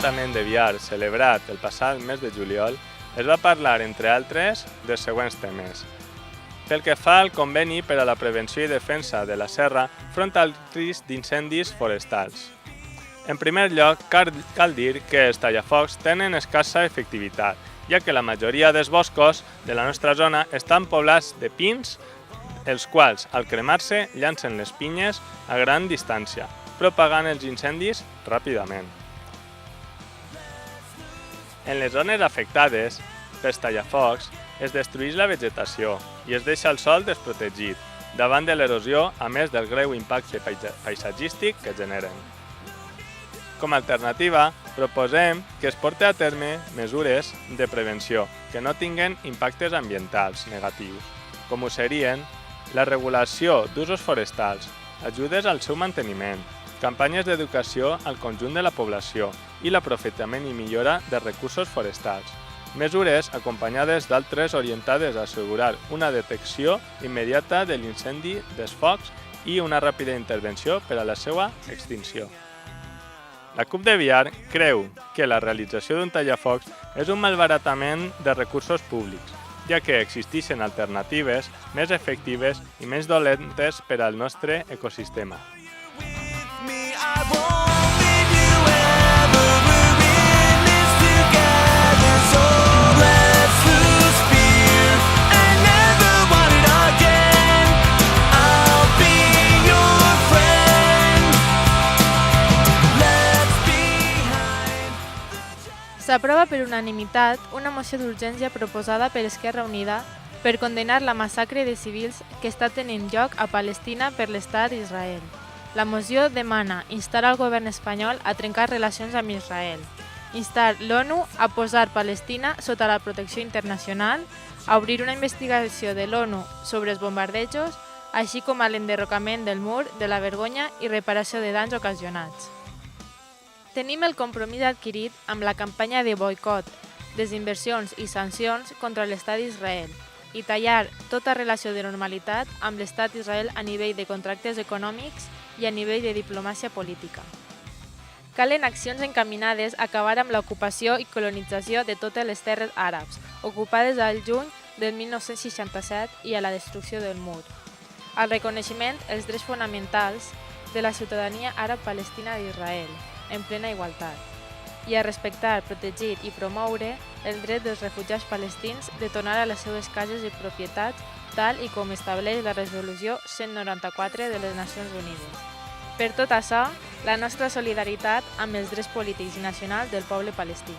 l'Ajuntament de Biar celebrat el passat mes de juliol, es va parlar, entre altres, dels següents temes. Pel que fa al conveni per a la prevenció i defensa de la serra front al risc d'incendis forestals. En primer lloc, cal dir que els tallafocs tenen escassa efectivitat, ja que la majoria dels boscos de la nostra zona estan poblats de pins, els quals, al cremar-se, llancen les pinyes a gran distància, propagant els incendis ràpidament. En les zones afectades pels tallafocs, es destrueix la vegetació i es deixa el sòl desprotegit davant de l'erosió, a més del greu impacte paisatgístic que generen. Com a alternativa, proposem que es porti a terme mesures de prevenció que no tinguen impactes ambientals negatius, com ho serien la regulació d'usos forestals, ajudes al seu manteniment, campanyes d'educació al conjunt de la població i l'aprofitament i millora de recursos forestals. Mesures acompanyades d'altres orientades a assegurar una detecció immediata de l'incendi dels focs i una ràpida intervenció per a la seva extinció. La CUP de Biar creu que la realització d'un tallafocs és un malbaratament de recursos públics, ja que existeixen alternatives més efectives i menys dolentes per al nostre ecosistema. S'aprova per unanimitat una moció d'urgència proposada per Esquerra Unida per condenar la massacre de civils que està tenint lloc a Palestina per l'Estat d'Israel. La moció demana instar al govern espanyol a trencar relacions amb Israel, instar l'ONU a posar Palestina sota la protecció internacional, a obrir una investigació de l'ONU sobre els bombardejos, així com a l'enderrocament del mur de la vergonya i reparació de danys ocasionats. Tenim el compromís adquirit amb la campanya de boicot, desinversions i sancions contra l'Estat d'Israel i tallar tota relació de normalitat amb l'Estat d'Israel a nivell de contractes econòmics i a nivell de diplomàcia política. Calen accions encaminades a acabar amb l'ocupació i colonització de totes les terres àrabs, ocupades al juny del 1967 i a la destrucció del mur, al reconeixement dels drets fonamentals de la ciutadania àrab-palestina d'Israel, en plena igualtat, i a respectar, protegir i promoure el dret dels refugiats palestins de tornar a les seves cases i propietats tal i com estableix la resolució 194 de les Nacions Unides. Per tot això, la nostra solidaritat amb els drets polítics i nacionals del poble palestí.